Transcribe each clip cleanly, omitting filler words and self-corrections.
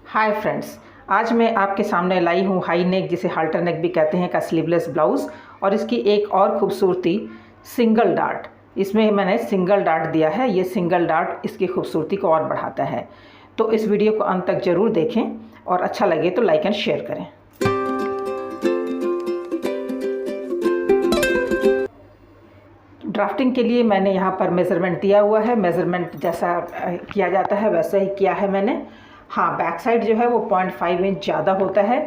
Hi friends, आज मैं आपके सामने लाई हूँ हाई नेक जिसे हाल्टर नेक भी कहते हैं का स्लीवलेस ब्लाउज़ और इसकी एक और खूबसूरती सिंगल डार्ट। इसमें मैंने सिंगल डार्ट दिया है। ये सिंगल डार्ट इसकी खूबसूरती को और बढ़ाता है। तो इस वीडियो को अंत तक ज़रूर देखें और अच्छा लगे तो लाइक एंड शेयर करें। ड्राफ्टिंग के लिए मैंने यहाँ पर मेज़रमेंट दिया हुआ है। मेज़रमेंट जैसा किया जाता है वैसा ही किया है मैंने। हाँ, बैक साइड जो है वो 0.5 इंच ज़्यादा होता है,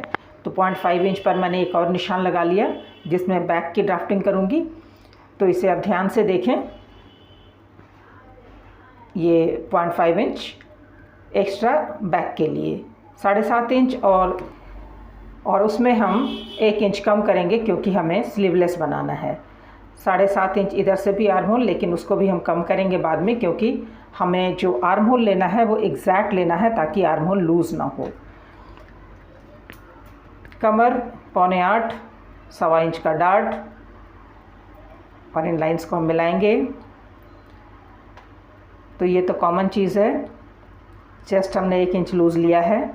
तो 0.5 इंच पर मैंने एक और निशान लगा लिया जिसमें बैक की ड्राफ्टिंग करूँगी। तो इसे आप ध्यान से देखें। ये 0.5 इंच एक्स्ट्रा बैक के लिए, 7.5 इंच और उसमें हम 1 इंच कम करेंगे क्योंकि हमें स्लीवलेस बनाना है। 7.5 इंच इधर से भी आर्म होल, लेकिन उसको भी हम कम करेंगे बाद में क्योंकि हमें जो आर्म होल लेना है वो एग्जैक्ट लेना है ताकि आर्म होल लूज़ ना हो। कमर 7.25, 1.25 इंच का डार्ट और इन लाइंस को हम मिलाएंगे। तो ये तो कॉमन चीज़ है। चेस्ट हमने 1 इंच लूज़ लिया है,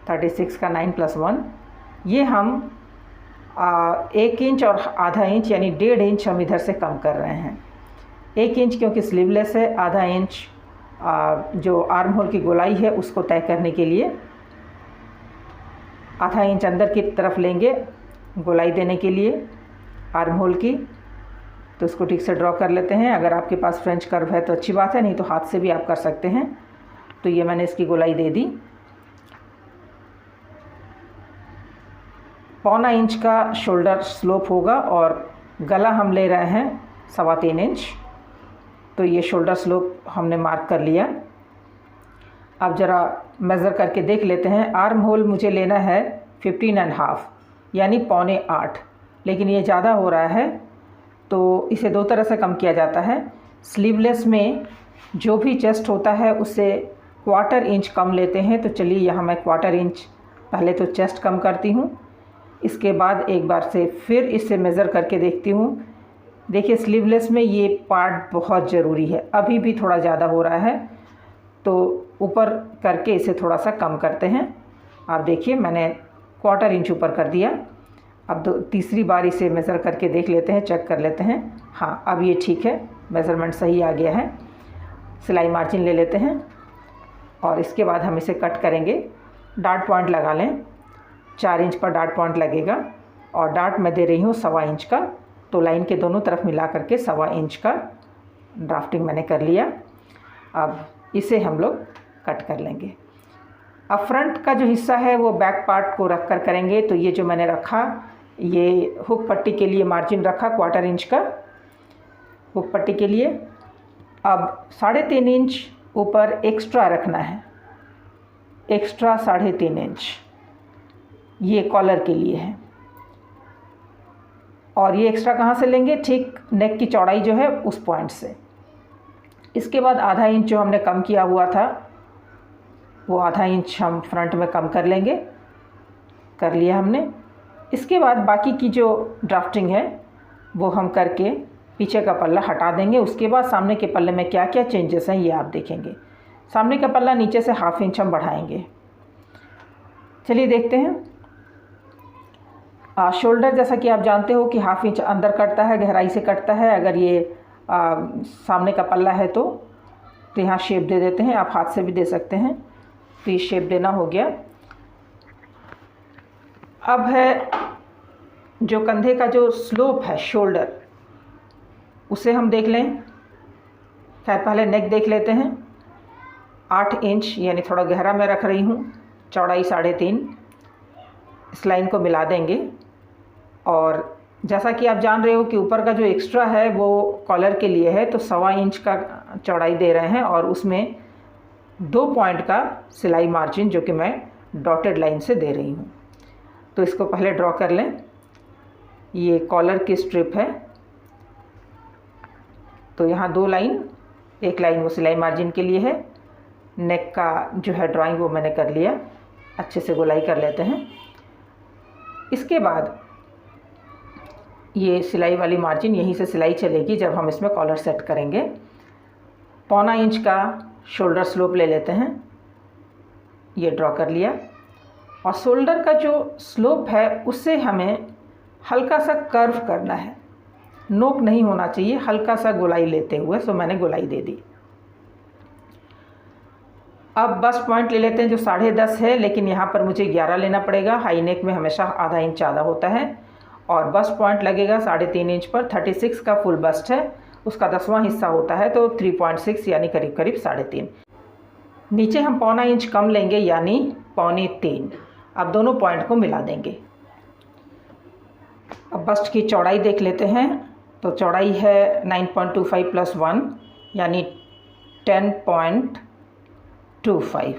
36 का 9 + 1। ये हम 1 इंच और आधा इंच यानी 1.5 इंच हम इधर से कम कर रहे हैं। 1 इंच क्योंकि स्लीवलेस है, आधा इंच जो आर्म होल की गोलाई है उसको तय करने के लिए आधा इंच अंदर की तरफ लेंगे गोलाई देने के लिए आर्म होल की। तो उसको ठीक से ड्रॉ कर लेते हैं। अगर आपके पास फ्रेंच कर्व है तो अच्छी बात है, नहीं तो हाथ से भी आप कर सकते हैं। तो ये मैंने इसकी गोलाई दे दी। 0.25 इंच का शोल्डर स्लोप होगा और गला हम ले रहे हैं 3.25 इंच। तो ये शोल्डर स्लोप हमने मार्क कर लिया। अब ज़रा मेज़र करके देख लेते हैं। आर्म होल मुझे लेना है 15.5 यानी 7.25, लेकिन ये ज़्यादा हो रहा है तो इसे 2 तरह से कम किया जाता है। स्लीवलेस में जो भी चेस्ट होता है उससे 1/4 इंच कम लेते हैं। तो चलिए यहाँ मैं 1/4 इंच पहले तो चेस्ट कम करती हूँ, इसके बाद एक बार से फिर इससे मेज़र करके देखती हूँ। देखिए स्लीवलेस में ये पार्ट बहुत ज़रूरी है। अभी भी थोड़ा ज़्यादा हो रहा है तो ऊपर करके इसे थोड़ा सा कम करते हैं। आप देखिए मैंने 1/4 इंच ऊपर कर दिया। अब तीसरी बार इसे मेज़र करके देख लेते हैं, चेक कर लेते हैं। हाँ, अब ये ठीक है, मेज़रमेंट सही आ गया है। सिलाई मार्जिन ले लेते हैं और इसके बाद हम इसे कट करेंगे। डार्ट पॉइंट लगा लें, 4 इंच पर डार्ट पॉइंट लगेगा और डार्ट मैं दे रही हूँ 1.25 इंच का। तो लाइन के दोनों तरफ मिला करके 1.25 इंच का ड्राफ्टिंग मैंने कर लिया। अब इसे हम लोग कट कर लेंगे। अब फ्रंट का जो हिस्सा है वो बैक पार्ट को रख कर करेंगे। तो ये जो मैंने रखा, ये हुक पट्टी के लिए मार्जिन रखा 1/4 इंच का हुक पट्टी के लिए। अब 3.5 इंच ऊपर एक्स्ट्रा रखना है, एक्स्ट्रा 3.5 इंच, ये कॉलर के लिए है। और ये एक्स्ट्रा कहाँ से लेंगे? ठीक नेक की चौड़ाई जो है उस पॉइंट से। इसके बाद आधा इंच जो हमने कम किया हुआ था वो आधा इंच हम फ्रंट में कम कर लेंगे। कर लिया हमने। इसके बाद बाकी की जो ड्राफ्टिंग है वो हम करके पीछे का पल्ला हटा देंगे। उसके बाद सामने के पल्ले में क्या क्या चेंजेस हैं ये आप देखेंगे। सामने का पल्ला नीचे से 1/2 इंच हम बढ़ाएंगे। चलिए देखते हैं। शोल्डर जैसा कि आप जानते हो कि 1/2 इंच अंदर कटता है, गहराई से कटता है। अगर ये सामने का पल्ला है तो यहाँ शेप दे देते हैं। आप हाथ से भी दे सकते हैं। तो ये शेप देना हो गया। अब है जो कंधे का जो स्लोप है शोल्डर, उसे हम देख लें। खैर पहले नेक देख लेते हैं। 8 इंच यानी थोड़ा गहरा मैं रख रही हूँ, चौड़ाई 3.5। इस लाइन को मिला देंगे। और जैसा कि आप जान रहे हो कि ऊपर का जो एक्स्ट्रा है वो कॉलर के लिए है, तो 1.25 इंच का चौड़ाई दे रहे हैं और उसमें 2 पॉइंट का सिलाई मार्जिन जो कि मैं डॉटेड लाइन से दे रही हूँ। तो इसको पहले ड्रॉ कर लें। ये कॉलर की स्ट्रिप है। तो यहाँ 2 लाइन, एक लाइन वो सिलाई मार्जिन के लिए है। नेक का जो है ड्राइंग वो मैंने कर लिया। अच्छे से गोलाई कर लेते हैं। इसके बाद ये सिलाई वाली मार्जिन यहीं से सिलाई चलेगी जब हम इसमें कॉलर सेट करेंगे। 0.25 इंच का शोल्डर स्लोप ले लेते हैं। ये ड्रॉ कर लिया। और शोल्डर का जो स्लोप है उससे हमें हल्का सा कर्व करना है, नोक नहीं होना चाहिए, हल्का सा गोलाई लेते हुए। सो मैंने गोलाई दे दी। अब बस्ट पॉइंट ले लेते हैं जो 10.5 है, लेकिन यहाँ पर मुझे 11 लेना पड़ेगा। हाई नेक में हमेशा आधा इंच ज़्यादा होता है। और बस्ट पॉइंट लगेगा 3.5 इंच पर। 36 का फुल बस्ट है, उसका 10वां हिस्सा होता है, तो 3.6 यानी करीब करीब 3.5। नीचे हम 0.25 इंच कम लेंगे यानी 3.25। अब दोनों पॉइंट को मिला देंगे। अब बस्ट की चौड़ाई देख लेते हैं। तो चौड़ाई है 9.25 + 1 यानी 10.25,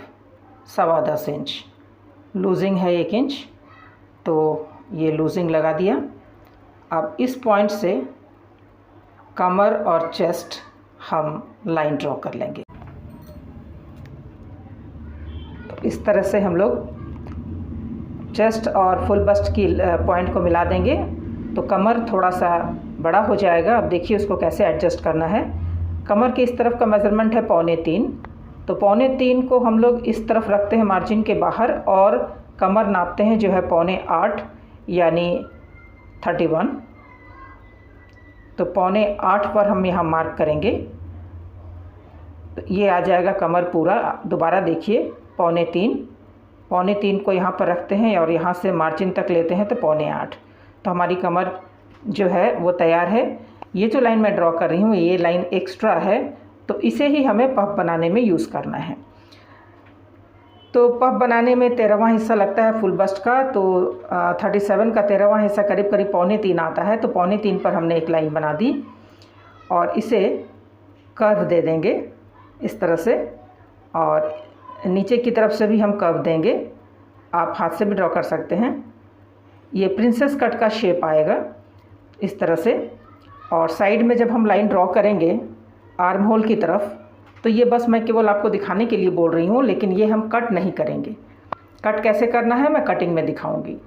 10.25 इंच। लूजिंग है 1 इंच, तो ये लूजिंग लगा दिया। अब इस पॉइंट से कमर और चेस्ट हम लाइन ड्रॉ कर लेंगे। तो इस तरह से हम लोग चेस्ट और फुल बस्ट की पॉइंट को मिला देंगे तो कमर थोड़ा सा बड़ा हो जाएगा। अब देखिए उसको कैसे एडजस्ट करना है। कमर के इस तरफ का मेज़रमेंट है 3.25, तो 3.25 को हम लोग इस तरफ रखते हैं मार्जिन के बाहर, और कमर नापते हैं जो है 7.25 यानी 31। तो 7.25 पर हम यहाँ मार्क करेंगे, तो ये आ जाएगा कमर पूरा। दोबारा देखिए 3.25 को यहाँ पर रखते हैं और यहाँ से मार्जिन तक लेते हैं तो 7.25। तो हमारी कमर जो है वो तैयार है। ये जो लाइन मैं ड्रॉ कर रही हूँ ये लाइन एक्स्ट्रा है, तो इसे ही हमें पफ बनाने में यूज़ करना है। तो पफ बनाने में 13वां हिस्सा लगता है फुल बस्ट का, तो 37 का 13वां हिस्सा करीब करीब 3.25 आता है। तो 3.25 पर हमने एक लाइन बना दी और इसे कर्व दे देंगे इस तरह से, और नीचे की तरफ से भी हम कर्व देंगे। आप हाथ से भी ड्रॉ कर सकते हैं। ये प्रिंसेस कट का शेप आएगा इस तरह से। और साइड में जब हम लाइन ड्रॉ करेंगे आर्म होल की तरफ, तो ये बस मैं केवल आपको दिखाने के लिए बोल रही हूँ, लेकिन ये हम कट नहीं करेंगे। कट कैसे करना है मैं कटिंग में दिखाऊंगी।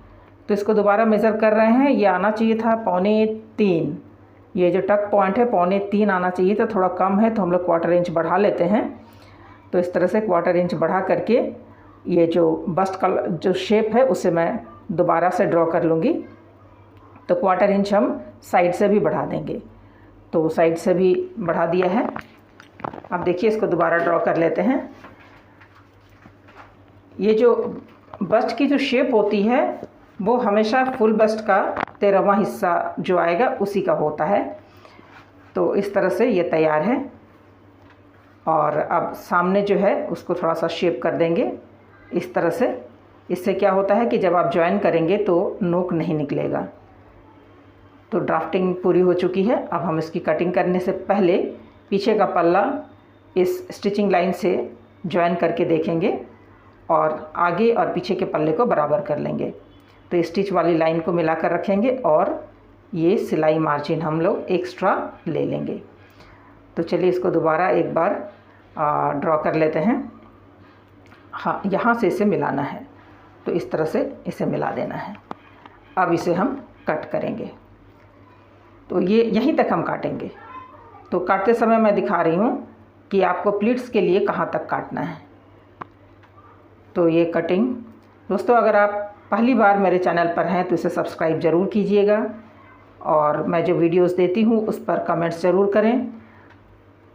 तो इसको दोबारा मेज़र कर रहे हैं। ये आना चाहिए था 3.25, ये जो टक पॉइंट है 3.25 आना चाहिए था, थोड़ा कम है तो हम लोग 1/4 इंच बढ़ा लेते हैं। तो इस तरह से 1/4 इंच बढ़ा करके ये जो बस्ट का जो शेप है उसे मैं दोबारा से ड्रॉ कर लूँगी। तो 1/4 इंच हम साइड से भी बढ़ा देंगे। तो साइड से भी बढ़ा दिया है। अब देखिए इसको दोबारा ड्रॉ कर लेते हैं। ये जो बस्ट की जो शेप होती है वो हमेशा फुल बस्ट का 13वां हिस्सा जो आएगा उसी का होता है। तो इस तरह से ये तैयार है। और अब सामने जो है उसको थोड़ा सा शेप कर देंगे इस तरह से। इससे क्या होता है कि जब आप ज्वाइन करेंगे तो नोक नहीं निकलेगा। तो ड्राफ्टिंग पूरी हो चुकी है। अब हम इसकी कटिंग करने से पहले पीछे का पल्ला इस स्टिचिंग लाइन से ज्वाइन करके देखेंगे और आगे और पीछे के पल्ले को बराबर कर लेंगे। तो स्टिच वाली लाइन को मिलाकर रखेंगे और ये सिलाई मार्जिन हम लोग एक्स्ट्रा ले लेंगे। तो चलिए इसको दोबारा एक बार ड्रॉ कर लेते हैं। हाँ, यहाँ से इसे मिलाना है, तो इस तरह से इसे मिला देना है। अब इसे हम कट करेंगे। तो ये यहीं तक हम काटेंगे। तो काटते समय मैं दिखा रही हूँ कि आपको प्लीट्स के लिए कहाँ तक काटना है। तो ये कटिंग दोस्तों, अगर आप पहली बार मेरे चैनल पर हैं तो इसे सब्सक्राइब ज़रूर कीजिएगा और मैं जो वीडियोस देती हूँ उस पर कमेंट्स ज़रूर करें।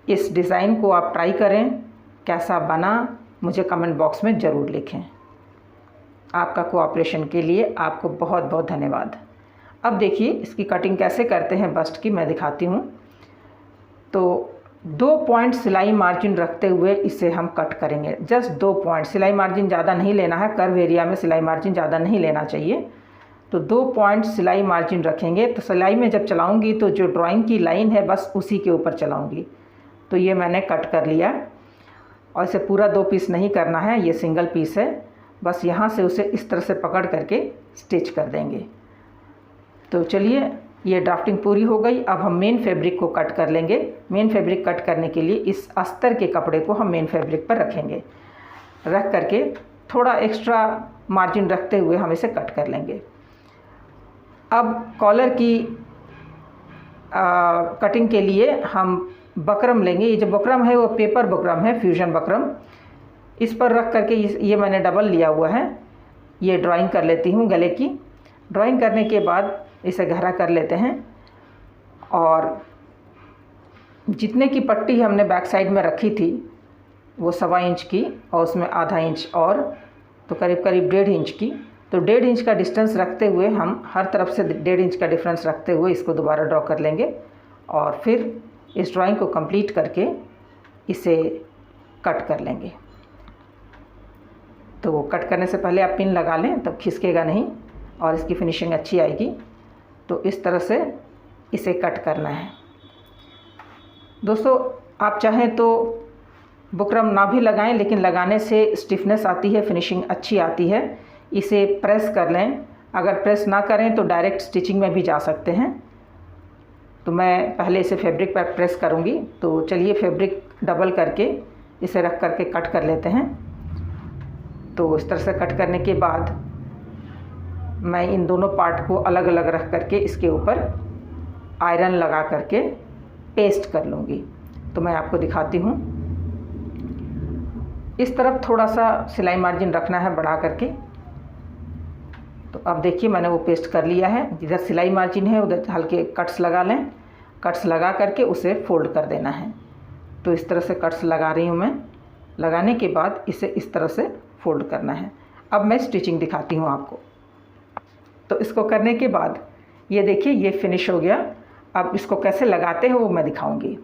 इस डिज़ाइन को आप ट्राई करें, कैसा बना मुझे कमेंट बॉक्स में ज़रूर लिखें। आपका कोऑपरेशन के लिए आपको बहुत बहुत धन्यवाद। अब देखिए इसकी कटिंग कैसे करते हैं बस्ट की, मैं दिखाती हूँ। तो 2 पॉइंट सिलाई मार्जिन रखते हुए इसे हम कट करेंगे। जस्ट 2 पॉइंट, सिलाई मार्जिन ज़्यादा नहीं लेना है। कर्व एरिया में सिलाई मार्जिन ज़्यादा नहीं लेना चाहिए। तो 2 पॉइंट सिलाई मार्जिन रखेंगे। तो सिलाई में जब चलाऊंगी तो जो ड्राइंग की लाइन है बस उसी के ऊपर चलाऊंगी। तो ये मैंने कट कर लिया और इसे पूरा 2 पीस नहीं करना है, ये सिंगल पीस है। बस यहाँ से उसे इस तरह से पकड़ करके स्टिच कर देंगे। तो चलिए ये ड्राफ्टिंग पूरी हो गई। अब हम मेन फैब्रिक को कट कर लेंगे। मेन फैब्रिक कट करने के लिए इस अस्तर के कपड़े को हम मेन फैब्रिक पर रखेंगे। रख करके थोड़ा एक्स्ट्रा मार्जिन रखते हुए हम इसे कट कर लेंगे। अब कॉलर की कटिंग के लिए हम बकरम लेंगे। ये जो बकरम है वो पेपर बकरम है, फ्यूजन बकरम। इस पर रख करके ये मैंने डबल लिया हुआ है, ये ड्राइंग कर लेती हूँ गले की। ड्राइंग करने के बाद इसे गहरा कर लेते हैं और जितने की पट्टी हमने बैक साइड में रखी थी वो 1.25 इंच की और उसमें आधा इंच और, तो करीब करीब 1.5 इंच की। तो 1.5 इंच का डिस्टेंस रखते हुए हम हर तरफ से 1.5 इंच का डिफरेंस रखते हुए इसको दोबारा ड्रॉ कर लेंगे और फिर इस ड्राइंग को कंप्लीट करके इसे कट कर लेंगे। तो कट करने से पहले आप पिन लगा लें, तब खिसकेगा नहीं और इसकी फिनिशिंग अच्छी आएगी। तो इस तरह से इसे कट करना है। दोस्तों आप चाहें तो बुकरम ना भी लगाएं, लेकिन लगाने से स्टिफनेस आती है, फिनिशिंग अच्छी आती है। इसे प्रेस कर लें, अगर प्रेस ना करें तो डायरेक्ट स्टिचिंग में भी जा सकते हैं। तो मैं पहले इसे फैब्रिक पर प्रेस करूँगी। तो चलिए फैब्रिक डबल करके इसे रख करके कट कर लेते हैं। तो इस तरह से कट करने के बाद मैं इन दोनों पार्ट को अलग अलग रख करके इसके ऊपर आयरन लगा करके पेस्ट कर लूँगी। तो मैं आपको दिखाती हूँ। इस तरफ थोड़ा सा सिलाई मार्जिन रखना है बढ़ा करके। तो अब देखिए मैंने वो पेस्ट कर लिया है। जिधर सिलाई मार्जिन है उधर हल्के कट्स लगा लें। कट्स लगा करके उसे फोल्ड कर देना है। तो इस तरह से कट्स लगा रही हूँ मैं। लगाने के बाद इसे इस तरह से फोल्ड करना है। अब मैं स्टिचिंग दिखाती हूँ आपको। तो इसको करने के बाद ये देखिए ये फिनिश हो गया। अब इसको कैसे लगाते हैं वो मैं दिखाऊंगी।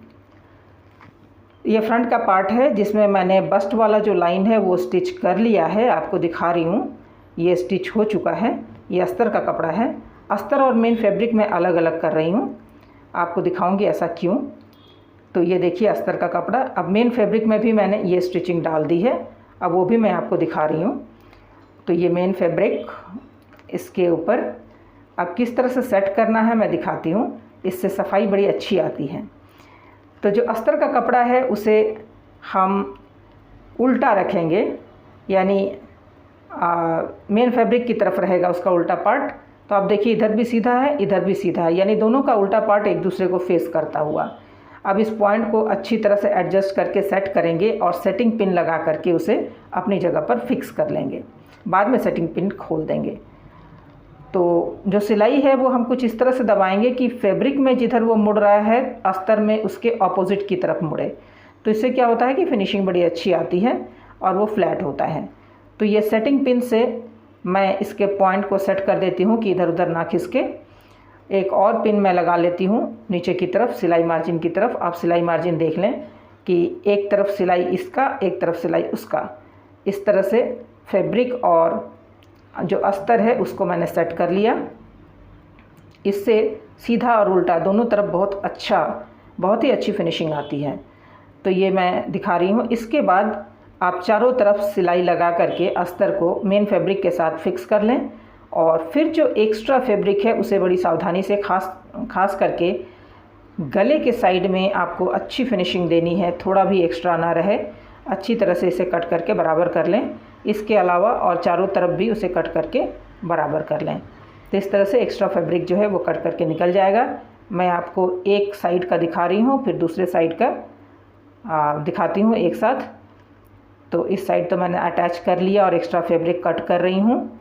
ये फ्रंट का पार्ट है जिसमें मैंने बस्ट वाला जो लाइन है वो स्टिच कर लिया है, आपको दिखा रही हूँ। ये स्टिच हो चुका है। ये अस्तर का कपड़ा है। अस्तर और मेन फैब्रिक मैं अलग अलग कर रही हूँ, आपको दिखाऊंगी ऐसा क्यों। तो ये देखिए अस्तर का कपड़ा। अब मेन फैब्रिक में भी मैंने ये स्टिचिंग डाल दी है, अब वो भी मैं आपको दिखा रही हूँ। तो ये मेन फैब्रिक, इसके ऊपर अब किस तरह से सेट करना है मैं दिखाती हूँ। इससे सफाई बड़ी अच्छी आती है। तो जो अस्तर का कपड़ा है उसे हम उल्टा रखेंगे, यानी मेन फैब्रिक की तरफ रहेगा उसका उल्टा पार्ट। तो आप देखिए इधर भी सीधा है इधर भी सीधा है, यानी दोनों का उल्टा पार्ट एक दूसरे को फेस करता हुआ। अब इस पॉइंट को अच्छी तरह से एडजस्ट करके सेट करेंगे और सेटिंग पिन लगा करके उसे अपनी जगह पर फिक्स कर लेंगे। बाद में सेटिंग पिन खोल देंगे। तो जो सिलाई है वो हम कुछ इस तरह से दबाएंगे कि फैब्रिक में जिधर वो मुड़ रहा है अस्तर में उसके ऑपोजिट की तरफ मुड़े। तो इससे क्या होता है कि फिनिशिंग बड़ी अच्छी आती है और वो फ्लैट होता है। तो ये सेटिंग पिन से मैं इसके पॉइंट को सेट कर देती हूँ कि इधर उधर ना खिसके। एक और पिन मैं लगा लेती हूँ नीचे की तरफ सिलाई मार्जिन की तरफ। आप सिलाई मार्जिन देख लें कि एक तरफ सिलाई इसका एक तरफ सिलाई उसका। इस तरह से फैब्रिक और जो अस्तर है उसको मैंने सेट कर लिया। इससे सीधा और उल्टा दोनों तरफ बहुत ही अच्छी फिनिशिंग आती है। तो ये मैं दिखा रही हूँ। इसके बाद आप चारों तरफ सिलाई लगा करके अस्तर को मेन फैब्रिक के साथ फिक्स कर लें और फिर जो एक्स्ट्रा फैब्रिक है उसे बड़ी सावधानी से खास करके गले के साइड में आपको अच्छी फिनिशिंग देनी है, थोड़ा भी एक्स्ट्रा ना रहे। अच्छी तरह से इसे कट करके बराबर कर लें। इसके अलावा और चारों तरफ भी उसे कट करके बराबर कर लें। तो इस तरह से एक्स्ट्रा फैब्रिक जो है वो कट करके निकल जाएगा। मैं आपको एक साइड का दिखा रही हूँ, फिर दूसरे साइड का दिखाती हूँ एक साथ। तो इस साइड तो मैंने अटैच कर लिया और एक्स्ट्रा फैब्रिक कट कर रही हूँ।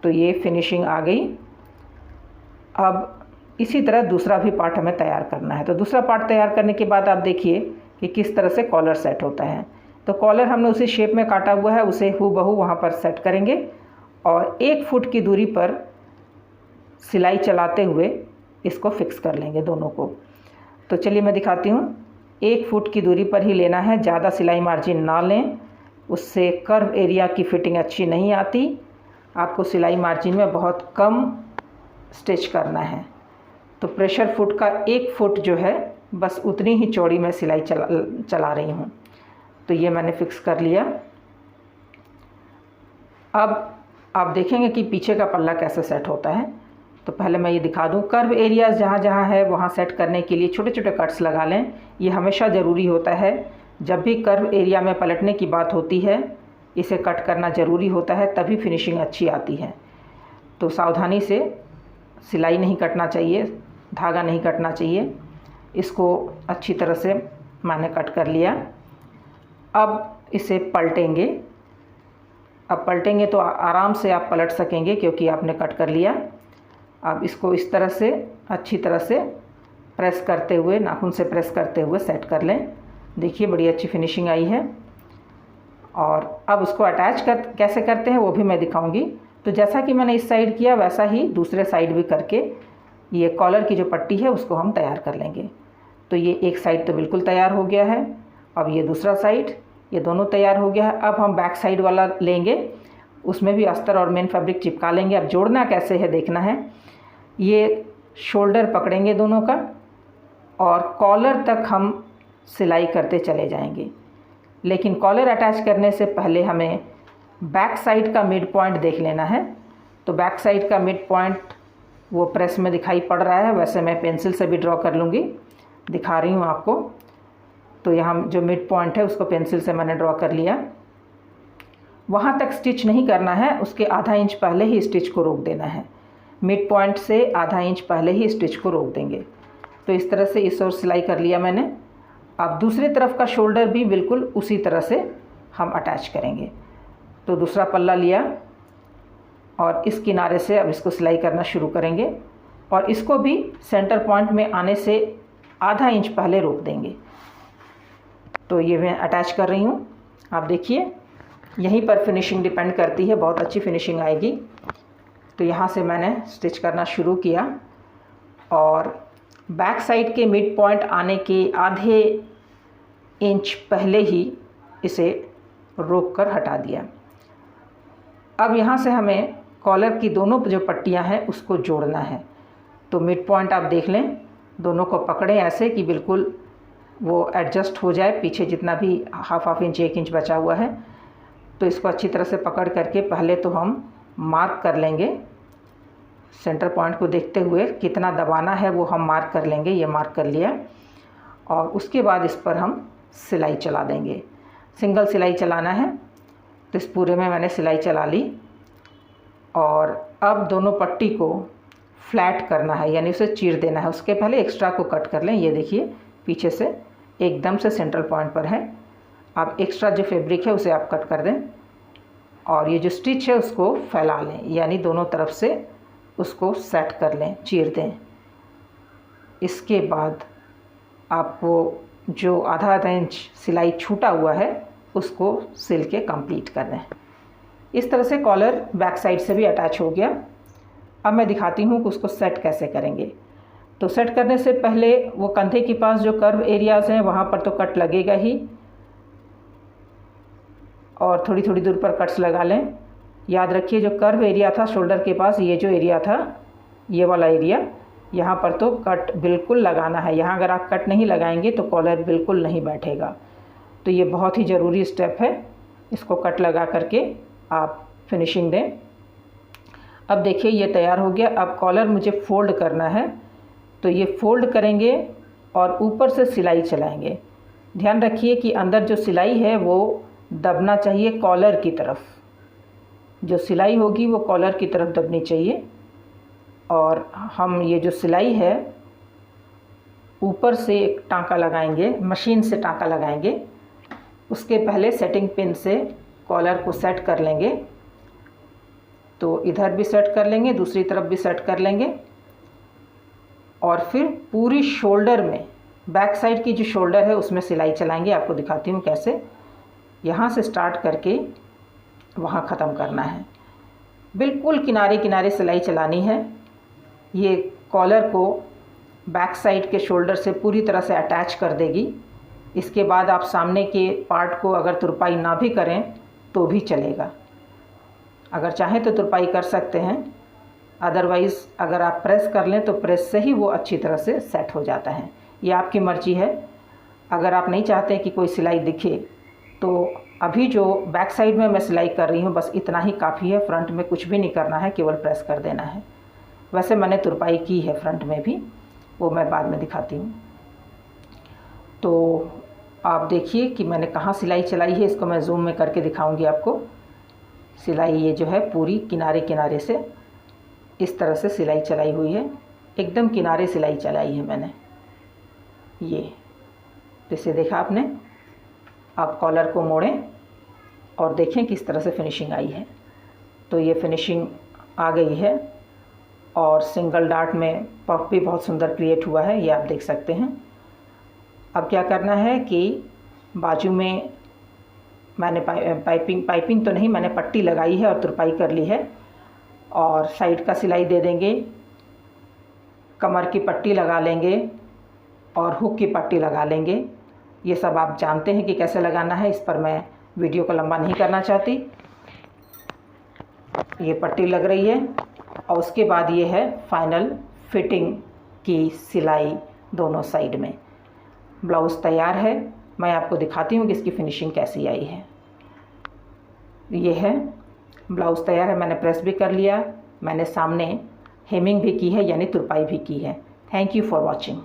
तो ये फिनिशिंग आ गई। अब इसी तरह दूसरा भी पार्ट हमें तैयार करना है। तो दूसरा पार्ट तैयार करने के बाद आप देखिए कि किस तरह से कॉलर सेट होता है। तो कॉलर हमने उसी शेप में काटा हुआ है, उसे हूबहू वहाँ पर सेट करेंगे और 1 फुट की दूरी पर सिलाई चलाते हुए इसको फिक्स कर लेंगे दोनों को। तो चलिए मैं दिखाती हूँ। 1 फुट की दूरी पर ही लेना है, ज़्यादा सिलाई मार्जिन ना लें, उससे कर्व एरिया की फिटिंग अच्छी नहीं आती। आपको सिलाई मार्जिन में बहुत कम स्टिच करना है। तो प्रेशर फुट का 1 फुट जो है बस उतनी ही चौड़ी मैं सिलाई चला रही हूँ। तो ये मैंने फिक्स कर लिया। अब आप देखेंगे कि पीछे का पल्ला कैसे सेट होता है। तो पहले मैं ये दिखा दूँ। कर्व एरियाज़ जहाँ जहाँ है वहाँ सेट करने के लिए छोटे छोटे कट्स लगा लें। ये हमेशा ज़रूरी होता है। जब भी कर्व एरिया में पलटने की बात होती है इसे कट करना ज़रूरी होता है, तभी फिनिशिंग अच्छी आती है। तो सावधानी से सिलाई नहीं कटना चाहिए, धागा नहीं कटना चाहिए। इसको अच्छी तरह से मैंने कट कर लिया। अब इसे पलटेंगे। अब पलटेंगे तो आराम से आप पलट सकेंगे क्योंकि आपने कट कर लिया। अब इसको इस तरह से अच्छी तरह से प्रेस करते हुए, नाखून से प्रेस करते हुए सेट कर लें। देखिए बड़ी अच्छी फिनिशिंग आई है। और अब उसको अटैच कैसे करते हैं वो भी मैं दिखाऊंगी। तो जैसा कि मैंने इस साइड किया वैसा ही दूसरे साइड भी करके ये कॉलर की जो पट्टी है उसको हम तैयार कर लेंगे। तो ये एक साइड तो बिल्कुल तैयार हो गया है। अब ये दूसरा साइड, ये दोनों तैयार हो गया है। अब हम बैक साइड वाला लेंगे, उसमें भी अस्तर और मेन फैब्रिक चिपका लेंगे। अब जोड़ना कैसे है देखना है। ये शोल्डर पकड़ेंगे दोनों का और कॉलर तक हम सिलाई करते चले जाएंगे। लेकिन कॉलर अटैच करने से पहले हमें बैक साइड का मिड पॉइंट देख लेना है। तो बैक साइड का मिड पॉइंट वो प्रेस में दिखाई पड़ रहा है, वैसे मैं पेंसिल से भी ड्रॉ कर लूँगी, दिखा रही हूँ आपको। तो यहाँ जो मिड पॉइंट है उसको पेंसिल से मैंने ड्रॉ कर लिया। वहाँ तक स्टिच नहीं करना है, उसके आधा इंच पहले ही स्टिच को रोक देना है। मिड पॉइंट से आधा इंच पहले ही स्टिच को रोक देंगे। तो इस तरह से इस ओर सिलाई कर लिया मैंने। अब दूसरी तरफ का शोल्डर भी बिल्कुल उसी तरह से हम अटैच करेंगे। तो दूसरा पल्ला लिया और इस किनारे से अब इसको सिलाई करना शुरू करेंगे और इसको भी सेंटर पॉइंट में आने से आधा इंच पहले रोक देंगे। तो ये मैं अटैच कर रही हूँ। आप देखिए यहीं पर फिनिशिंग डिपेंड करती है, बहुत अच्छी फिनिशिंग आएगी। तो यहाँ से मैंने स्टिच करना शुरू किया और बैक साइड के मिड पॉइंट आने के आधे इंच पहले ही इसे रोक कर हटा दिया। अब यहाँ से हमें कॉलर की दोनों जो पट्टियाँ हैं उसको जोड़ना है। तो मिड पॉइंट आप देख लें, दोनों को पकड़ें ऐसे कि बिल्कुल वो एडजस्ट हो जाए, पीछे जितना भी हाफ इंच 1 इंच बचा हुआ है। तो इसको अच्छी तरह से पकड़ करके पहले तो हम मार्क कर लेंगे, सेंटर पॉइंट को देखते हुए कितना दबाना है वो हम मार्क कर लेंगे। ये मार्क कर लिया और उसके बाद इस पर हम सिलाई चला देंगे। सिंगल सिलाई चलाना है। तो इस पूरे में मैंने सिलाई चला ली और अब दोनों पट्टी को फ्लैट करना है, यानी उसे चीर देना है। उसके पहले एक्स्ट्रा को कट कर लें। ये देखिए पीछे से एकदम से सेंट्रल पॉइंट पर है। अब एक्स्ट्रा जो फैब्रिक है उसे आप कट कर दें और ये जो स्टिच है उसको फैला लें, यानी दोनों तरफ से उसको सेट कर लें, चीर दें। इसके बाद आपको जो आधा इंच सिलाई छूटा हुआ है उसको सिल के कंप्लीट कर दें। इस तरह से कॉलर बैक साइड से भी अटैच हो गया। अब मैं दिखाती हूँ कि उसको सेट कैसे करेंगे। तो सेट करने से पहले वो कंधे के पास जो कर्व एरियाज़ हैं वहाँ पर तो कट लगेगा ही और थोड़ी थोड़ी दूर पर कट्स लगा लें। याद रखिए जो कर्व एरिया था शोल्डर के पास, ये जो एरिया था, ये वाला एरिया, यहाँ पर तो कट बिल्कुल लगाना है। यहाँ अगर आप कट नहीं लगाएंगे तो कॉलर बिल्कुल नहीं बैठेगा। तो ये बहुत ही ज़रूरी स्टेप है, इसको कट लगा करके आप फिनिशिंग दें। अब देखिए ये तैयार हो गया। अब कॉलर मुझे फ़ोल्ड करना है, तो ये फ़ोल्ड करेंगे और ऊपर से सिलाई चलाएंगे। ध्यान रखिए कि अंदर जो सिलाई है वो दबना चाहिए कॉलर की तरफ। जो सिलाई होगी वो कॉलर की तरफ दबनी चाहिए। और हम ये जो सिलाई है ऊपर से एक टाँका लगाएंगे, मशीन से टाँका लगाएंगे। उसके पहले सेटिंग पिन से कॉलर को सेट कर लेंगे। तो इधर भी सेट कर लेंगे, दूसरी तरफ भी सेट कर लेंगे और फिर पूरी शोल्डर में, बैक साइड की जो शोल्डर है उसमें सिलाई चलाएंगे। आपको दिखाती हूँ कैसे। यहाँ से स्टार्ट करके वहाँ ख़त्म करना है। बिल्कुल किनारे किनारे सिलाई चलानी है। ये कॉलर को बैक साइड के शोल्डर से पूरी तरह से अटैच कर देगी। इसके बाद आप सामने के पार्ट को अगर तुरपाई ना भी करें तो भी चलेगा। अगर चाहें तो तुरपाई कर सकते हैं, अदरवाइज़ अगर आप प्रेस कर लें तो प्रेस से ही वो अच्छी तरह से सेट हो जाता है। ये आपकी मर्ज़ी है। अगर आप नहीं चाहते कि कोई सिलाई दिखे तो अभी जो बैक साइड में मैं सिलाई कर रही हूँ बस इतना ही काफ़ी है। फ्रंट में कुछ भी नहीं करना है, केवल प्रेस कर देना है। वैसे मैंने तुरपाई की है फ्रंट में भी, वो मैं बाद में दिखाती हूँ। तो आप देखिए कि मैंने कहाँ सिलाई चलाई है, इसको मैं जूम में करके दिखाऊंगी आपको। सिलाई ये जो है पूरी किनारे किनारे से इस तरह से सिलाई चलाई हुई है, एकदम किनारे सिलाई चलाई है मैंने। ये जैसे देखा आपने। आप कॉलर को मोड़ें और देखें किस तरह से फिनिशिंग आई है। तो ये फिनिशिंग आ गई है और सिंगल डार्ट में पफ भी बहुत सुंदर क्रिएट हुआ है, ये आप देख सकते हैं। अब क्या करना है कि बाजू में मैंने पाइपिंग तो नहीं, मैंने पट्टी लगाई है और तुरपाई कर ली है और साइड का सिलाई दे देंगे, कमर की पट्टी लगा लेंगे और हुक की पट्टी लगा लेंगे। ये सब आप जानते हैं कि कैसे लगाना है, इस पर मैं वीडियो को लंबा नहीं करना चाहती। ये पट्टी लग रही है और उसके बाद ये है फाइनल फिटिंग की सिलाई दोनों साइड में। ब्लाउज़ तैयार है, मैं आपको दिखाती हूँ कि इसकी फिनिशिंग कैसी आई है। ये है ब्लाउज़ तैयार है, मैंने प्रेस भी कर लिया, मैंने सामने हेमिंग भी की है यानी तुरपाई भी की है। Thank you for watching.